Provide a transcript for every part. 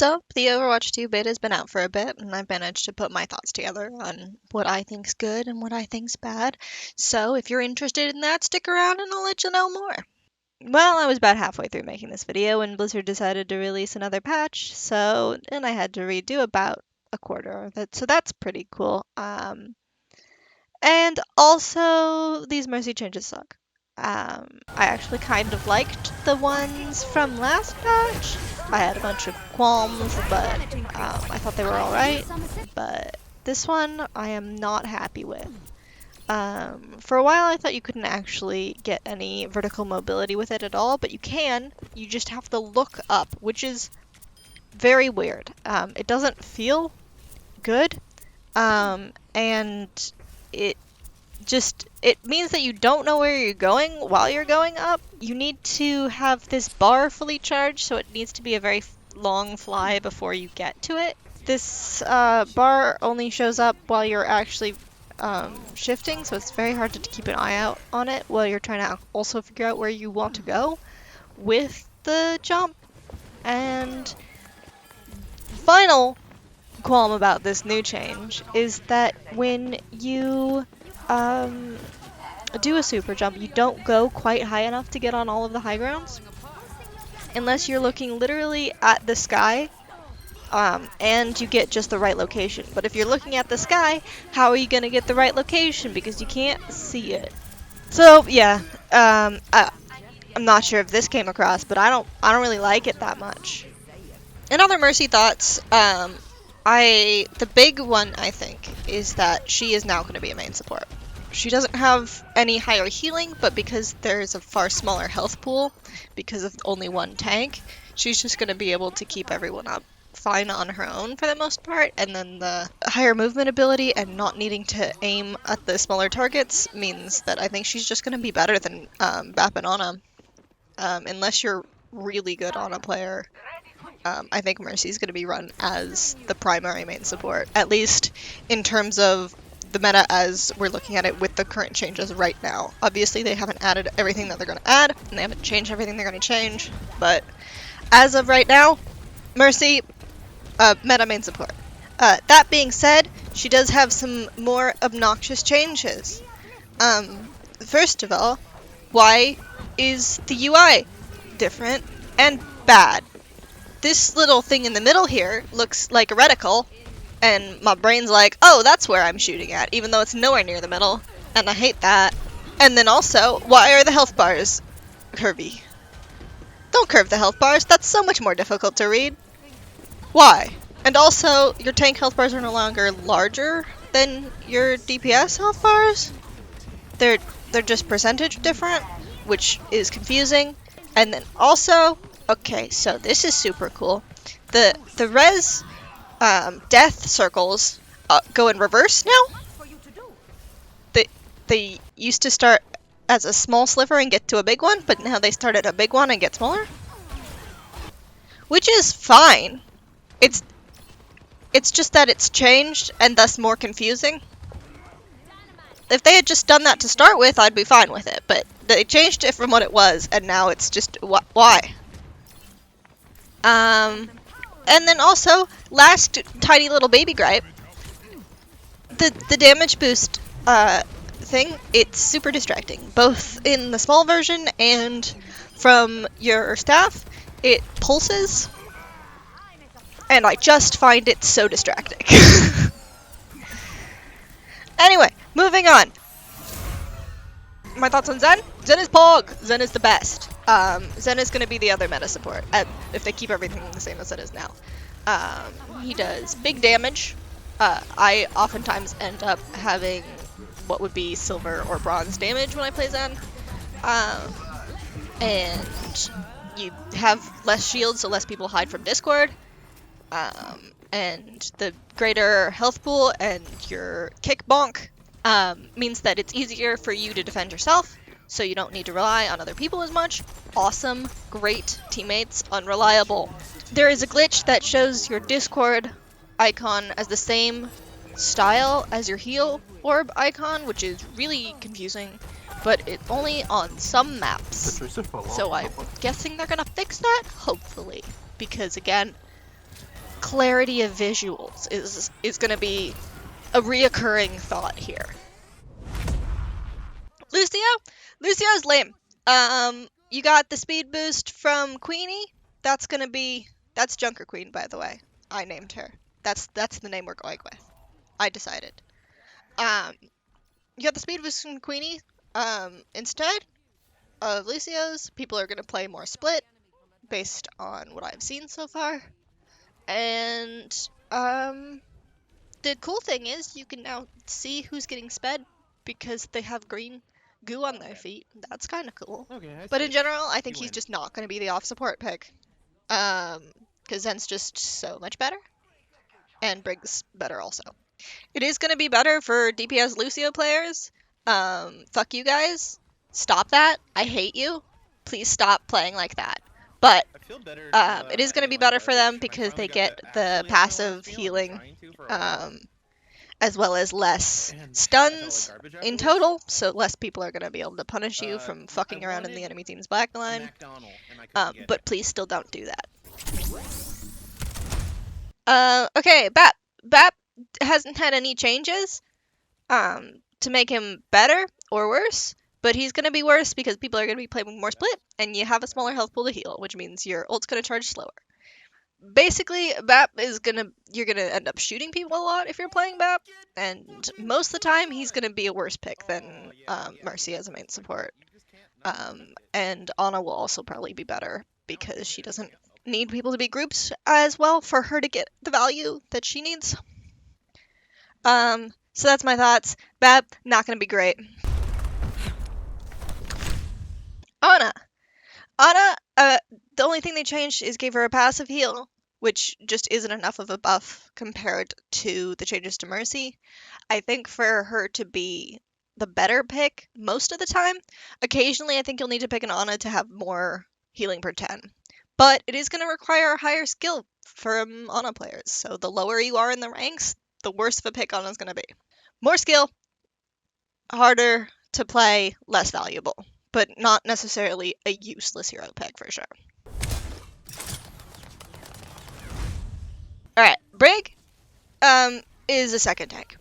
So, the Overwatch 2 beta has been out for a bit, and I've managed to put my thoughts together on what I think's good and what I think's bad. So, if you're interested in that, stick around and I'll let you know more. Well, I was about halfway through making this video when Blizzard decided to release another patch, and I had to redo about a quarter of it, so that's pretty cool. And also, these Mercy changes suck. I actually kind of liked the ones from last patch. I had a bunch of qualms, but I thought they were alright. But this one, I am not happy with. For a while, I thought you couldn't actually get any vertical mobility with it at all, but you can. You just have to look up, which is very weird. It doesn't feel good, and it means that you don't know where you're going while you're going up. You need to have this bar fully charged, so it needs to be a very long fly before you get to it. This bar only shows up while you're actually shifting, so it's very hard to keep an eye out on it while you're trying to also figure out where you want to go with the jump. And final qualm about this new change is that when you do a super jump, you don't go quite high enough to get on all of the high grounds unless you're looking literally at the sky, and you get just the right location. But if you're looking at the sky, how are you going to get the right location, because you can't see it? So yeah, I'm not sure if this came across, but I don't really like it that much. In other Mercy thoughts, the big one, I think, is that she is now going to be a main support. She doesn't have any higher healing, but because there's a far smaller health pool, because of only one tank, she's just going to be able to keep everyone up fine on her own for the most part, and then the higher movement ability and not needing to aim at the smaller targets means that I think she's just going to be better than Bap and Ana. Unless you're really good Ana player, I think Mercy's going to be run as the primary main support, at least in terms of the meta as we're looking at it with the current changes right now. Obviously, they haven't added everything that they're going to add, and they haven't changed everything they're going to change, but as of right now, Mercy, meta main support. That being said, she does have some more obnoxious changes. First of all, why is the UI different and bad? This little thing in the middle here looks like a reticle, and my brain's like, oh, that's where I'm shooting at, even though it's nowhere near the middle, and I hate that. And then also, why are the health bars curvy? Don't curve the health bars, that's so much more difficult to read. Why? And also, your tank health bars are no longer larger than your DPS health bars. They're just percentage different, which is confusing. And then also, okay, so this is super cool. The res death circles go in reverse now. They used to start as a small sliver and get to a big one, but now they start at a big one and get smaller, which is fine. It's just that it's changed and thus more confusing. If they had just done that to start with, I'd be fine with it, but they changed it from what it was, and now it's just why? And then also, last tiny little baby gripe, the damage boost thing, it's super distracting, both in the small version and from your staff. It pulses, and I just find it so distracting. Anyway, moving on. My thoughts on Zen? Zen is Pog! Zen is the best. Zen is going to be the other meta support, if they keep everything the same as it is now. He does big damage. I oftentimes end up having what would be silver or bronze damage when I play Zen. And you have less shields, so less people hide from Discord. And the greater health pool and your kick bonk means that it's easier for you to defend yourself, so you don't need to rely on other people as much. Awesome, great teammates, unreliable. There is a glitch that shows your Discord icon as the same style as your heal orb icon, which is really confusing, but it's only on some maps. So I'm guessing they're gonna fix that, hopefully, because again, clarity of visuals is going to be a reoccurring thought here. Lucio's lame. You got the speed boost from Queenie. That's Junker Queen, by the way. I named her. That's the name we're going with. I decided. You got the speed boost from Queenie. Instead of Lucio's, people are gonna play more split, based on what I've seen so far. And the cool thing is you can now see who's getting sped because they have green goo on their feet. That's kind of cool. But in general, I think he's just not going to be the off support pick. Because Zen's just so much better. And Brig's better also. It is going to be better for DPS Lucio players. Fuck you guys. Stop that. I hate you. Please stop playing like that. But it is going to be better for them because they get the passive healing, as well as less stuns in total, so less people are going to be able to punish you from fucking around in the enemy team's backline. But please still don't do that. Okay, Bap hasn't had any changes to make him better or worse, but he's going to be worse because people are going to be playing more split, and you have a smaller health pool to heal, which means your ult's going to charge slower. Basically, Bap you're gonna end up shooting people a lot if you're playing Bap, and most of the time he's gonna be a worse pick than Mercy as a main support. And Ana will also probably be better because she doesn't need people to be groups as well for her to get the value that she needs. So that's my thoughts. Bap, not gonna be great. Ana, the only thing they changed is gave her a passive heal, which just isn't enough of a buff compared to the changes to Mercy. I think for her to be the better pick most of the time, occasionally I think you'll need to pick an Ana to have more healing per 10. But it is going to require a higher skill from Ana players, so the lower you are in the ranks, the worse of a pick Ana's going to be. More skill, harder to play, less valuable, but not necessarily a useless hero pick for sure. Alright, Brig is a second tank,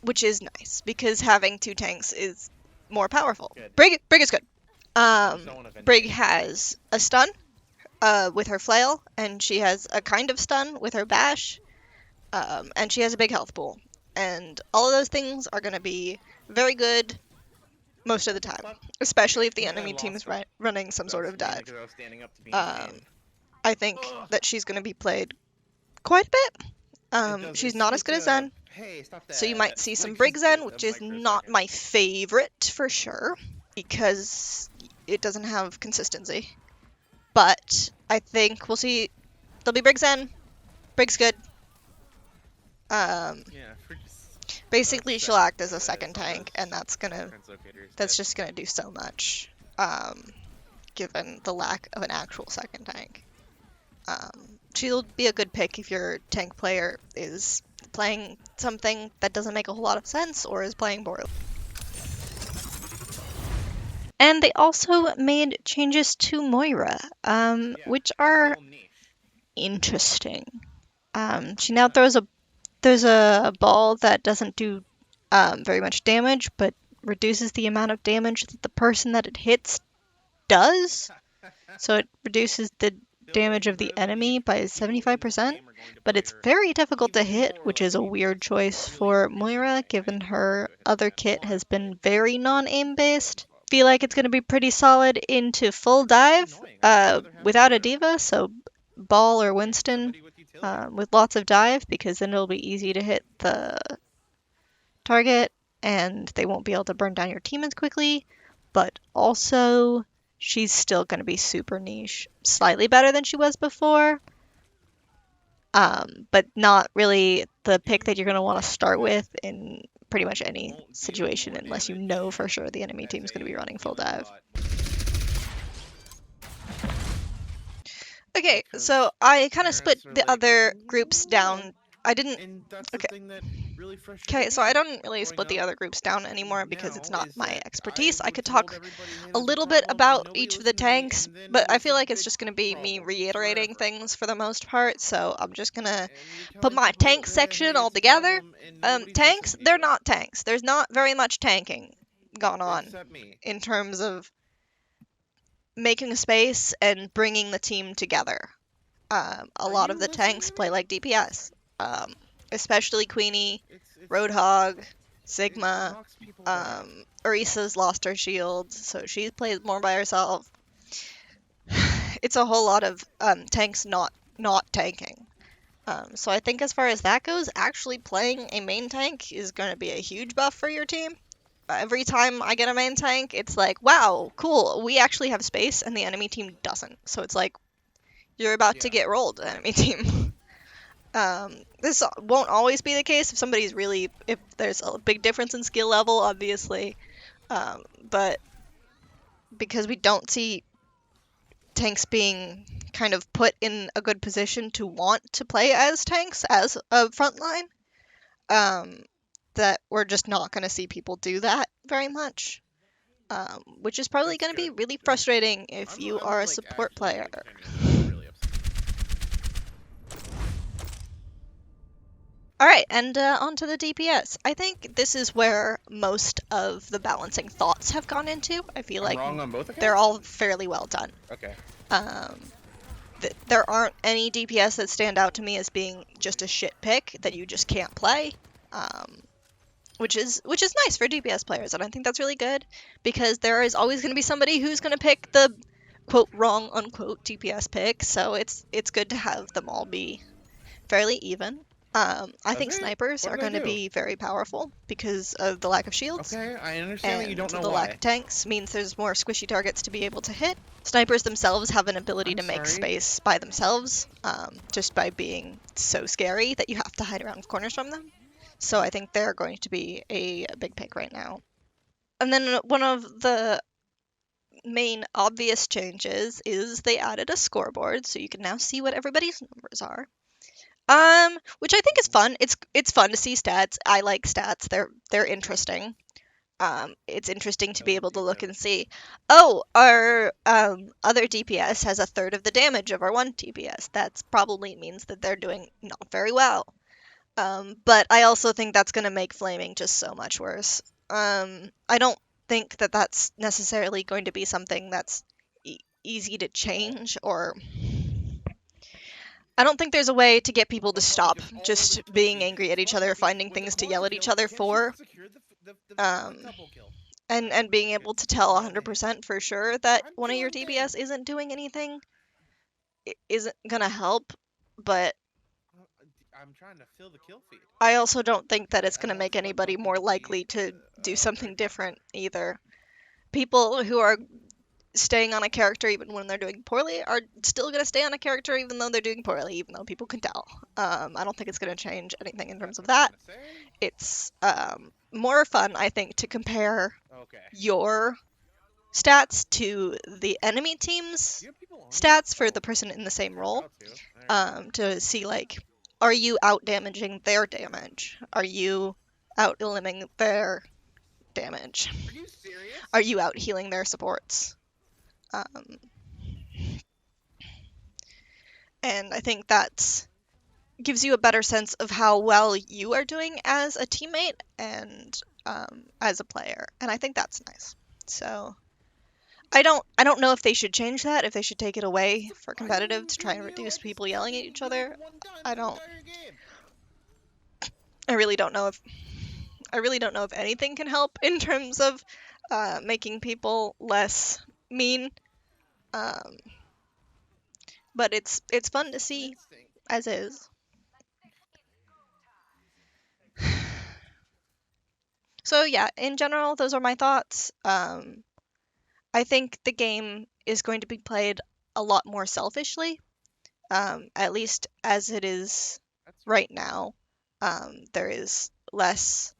which is nice because having two tanks is more powerful. Brig is good. Brig has a stun with her flail, and she has a kind of stun with her bash, and she has a big health pool. And all of those things are going to be very good most of the time, especially if the enemy team is running some sort of dive. I think that she's going to be played quite a bit. She's not as good as Zen, so you might see some Brig Zen, which is not my favorite for sure, because it doesn't have consistency. But I think we'll see. There'll be Brig Zen. Brig's good. Basically, she'll act as a second tank, and that's just gonna do so much, given the lack of an actual second tank. She'll be a good pick if your tank player is playing something that doesn't make a whole lot of sense or is playing poorly. And they also made changes to Moira, which are interesting. She now there's a ball that doesn't do very much damage, but reduces the amount of damage that the person that it hits does. So it reduces the damage of the enemy by 75%, but it's very difficult to hit, which is a weird choice for Moira, given her other kit has been very non-aim based. Feel like it's going to be pretty solid into full dive without a diva, so Ball or Winston with lots of dive, because then it'll be easy to hit the target and they won't be able to burn down your team as quickly. But also, she's still going to be super niche, slightly better than she was before, but not really the pick that you're going to want to start with in pretty much any situation unless you know for sure the enemy team is going to be running full dive. Okay, so I kind of split the other groups down. I didn't... Okay. really frustrates Okay, me so I don't really growing split the up other groups down anymore because it's now not is my that expertise. I I was could told talk everybody a hated the little bit problem and about nobody each of the listened to me, tanks, and then but it I was feel a like it's big just going to be me problem reiterating forever. things for the most part, so I'm just going to And you're put telling my people, tank section hey, all it's a together. problem, and nobody's Tanks, listening to they're you, not tanks. There's not very much tanking gone on except me. in terms of making space and bringing the team together. A Are lot of you the listening tanks to play me? like DPS, especially Queenie, It's Roadhog, it Sigma. knocks people back. Orisa's lost her shield, so she plays more by herself. It's a whole lot of tanks not tanking. So I think as far as that goes, actually playing a main tank is going to be a huge buff for your team. Every time I get a main tank, it's like, wow, cool, we actually have space, and the enemy team doesn't. So it's like, you're about to Yeah. get rolled, enemy team. This won't always be the case if there's a big difference in skill level, obviously. But because we don't see tanks being kind of put in a good position to want to play as tanks as a frontline, um, that we're just not going to see people do that very much, which is probably That's going to be good. really frustrating if you are I'm a like support player. actually genuinely really upset. All right, and on to the DPS. I think this is where most of the balancing thoughts have gone into. I feel I'm like wrong on both they're accounts? all fairly well done. Okay. Um, there aren't any DPS that stand out to me as being just a shit pick that you just can't play, um, which is nice for DPS players, and I think that's really good because there is always going to be somebody who's going to pick the quote wrong unquote DPS pick. So it's good to have them all be fairly even. I Does think it? snipers What are did I going to do? be very powerful because of the lack of shields, Okay, I understand that you and don't know the lack why. of tanks means there's more squishy targets to be able to hit. Snipers themselves have an ability I'm to make sorry. space by themselves, just by being so scary that you have to hide around corners from them. So I think they're going to be a big pick right now. And then one of the main obvious changes is they added a scoreboard, so you can now see what everybody's numbers are. Which I think is fun. It's fun to see stats. I like stats. They're interesting. It's interesting to I be love able to look details. and see, oh, our other DPS has a third of the damage of our one DPS. That's probably means that they're doing not very well. But I also think that's going to make flaming just so much worse. I don't think that that's necessarily going to be something that's easy to Oh. change, or I don't think there's a way to get people to Let's not make stop this all of just a kill being feed. angry at each Smart other, monkey finding with the things to torch yell at each kill. other Can't she for, secure the um, double kill? and being able to tell 100% for sure that I'm one of your doing DPS things. isn't doing anything isn't gonna help, but I'm trying to fill the kill feed. I also don't think that it's I gonna want make Smart anybody Monkey more to be likely to do very something popular. different either. People who are staying on a character even when they're doing poorly are still going to stay on a character even though they're doing poorly, even though people can tell. I don't think it's going to change anything in terms That's of what you're that. gonna say? It's more fun, I think, to compare Okay. your stats to the enemy team's Do you have people on you? stats for Oh, the person in the same you're role, about to. Alright. to see, like, are you out damaging their damage? Are you out eliminating their damage? Are you serious? Are you out healing their supports? Um, and I think that gives you a better sense of how well you are doing as a teammate and as a player, and I think that's nice. So I don't know if they should change that, if they should take it away for Why do competitive you to try beat and me? reduce I just people yelling at fucking each went up other. one time I the don't. entire game. I really don't know if I really don't know if anything can help in terms of making people less mean. Um, but it's fun to Just an see instinct. as is. So yeah, in general, those are my thoughts. I think the game is going to be played a lot more selfishly, at least as it is That's fair. right now. There is less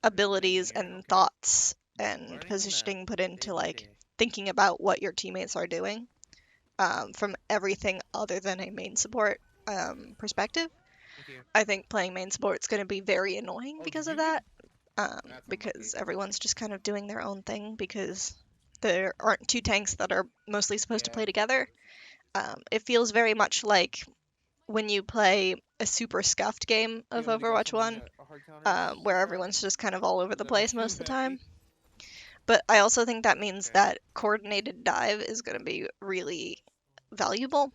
What are you making abilities here? and Okay. thoughts and Learning the map positioning put day into by like day. thinking about what your teammates are doing, from everything other than a main support perspective. I think playing main support's going to be very annoying Oh, because did of you that. That's Because unlucky. everyone's just kind of doing their own thing because there aren't two tanks that are mostly supposed to Yeah. play together. It feels very much like when you play a super scuffed game Do you of want me to go Overwatch something 1, a hard counter? where everyone's just kind of all over the That makes place most of you the time. happy? But I also think that means Okay. that coordinated dive is going to be really valuable.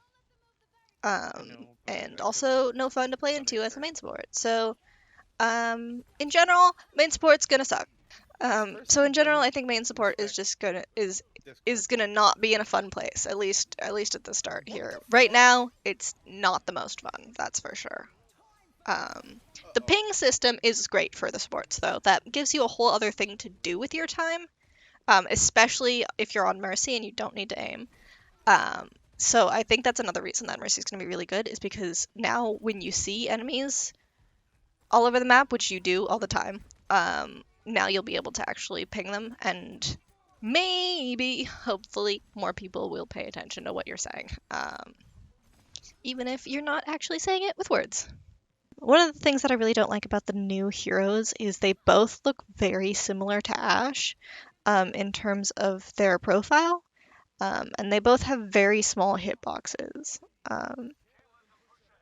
I know, but And I took also no fun to play into as a Punisher. main support. So, in general, main support's gonna suck. First So in general, I Amendment, think main support is respect just gonna is Discord. gonna not be in a fun place. At least at the start What here. the Right fuck? now, it's not the most fun. That's for sure. The Uh-oh. ping system is great for the sports though. That gives you a whole other thing to do with your time. Especially if you're on Mercy and you don't need to aim. Um, so I think that's another reason that Mercy is going to be really good is because now when you see enemies all over the map, which you do all the time, now you'll be able to actually ping them, and maybe, hopefully, more people will pay attention to what you're saying, even if you're not actually saying it with words. One of the things that I really don't like about the new heroes is they both look very similar to Ashe in terms of their profile, and they both have very small hitboxes.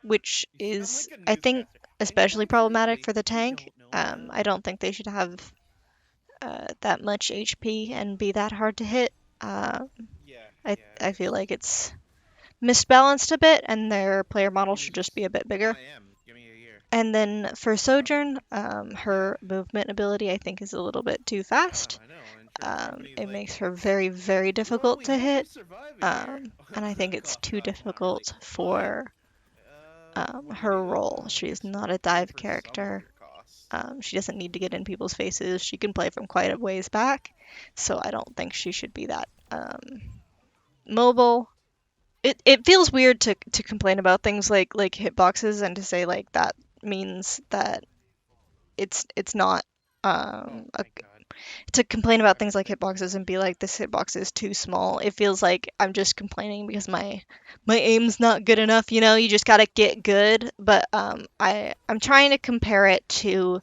Which You sound is, like a I think, newscaster. And especially quite problematic frankly, for the we tank. don't know how. I don't think they should have that much HP and be that hard to hit. Uh, Yeah, I yeah, I feel it's like it's misbalanced a bit, and their player model it should just is. be a bit Well, bigger. I am. Give me a year. And then for Sojourn, Yeah. her movement ability I think is a little bit too fast. I know. Insurance companies It like, makes her very, very well, difficult we to help you hit. survive a year. And I think it's too Not really, difficult but for what are you gonna her do? role. She is It's not a pay dive for some of character. your costs. She doesn't need to get in people's faces. She can play from quite a ways back, so I don't think she should be that mobile. It feels weird to complain about things like hitboxes and to say like that means that it's not Oh a, my god. to complain about things like Thank you. hitboxes and be like this hitbox is too small. It feels like I'm just complaining because my aim's not good enough. You just gotta get good. But I'm trying to compare it to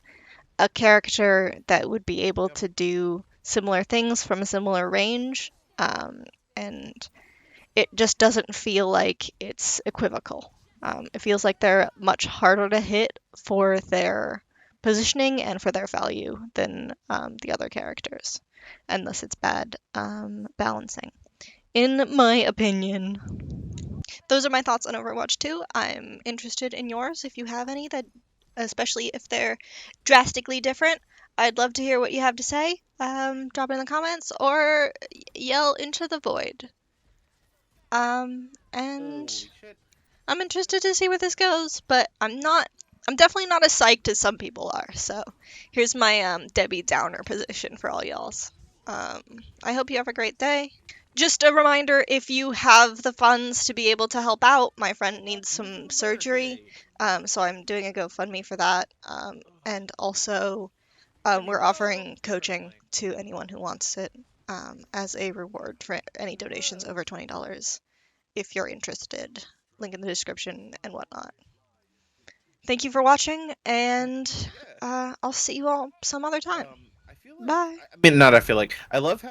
a character that would be able Yep. to do similar things from a similar range. And it just doesn't feel like it's equivocal. It feels like they're much harder to hit for their positioning and for their value than the other characters, unless it's bad balancing. In my opinion, those are my thoughts on Overwatch 2. I'm interested in yours if you have any that, especially if they're drastically different. I'd love to hear what you have to say. Drop it in the comments or yell into the void. And Holy shit. I'm interested to see where this goes, but I'm definitely not as psyched as some people are. So here's my Debbie Downer position for all y'alls. I hope you have a great day. Just a reminder, if you have the funds to be able to help out, my friend needs some YouTube surgery. barricade. So I'm doing a GoFundMe for that. And also, Jimmy, we're run! offering Never coaching mind. to anyone who wants it as a reward for any Jimmy, donations run! over $20 if you're interested. Link in the description and whatnot. Thank you for watching, and Yeah. I'll see you all some other time. I feel like Bye. I mean, not I feel like I love how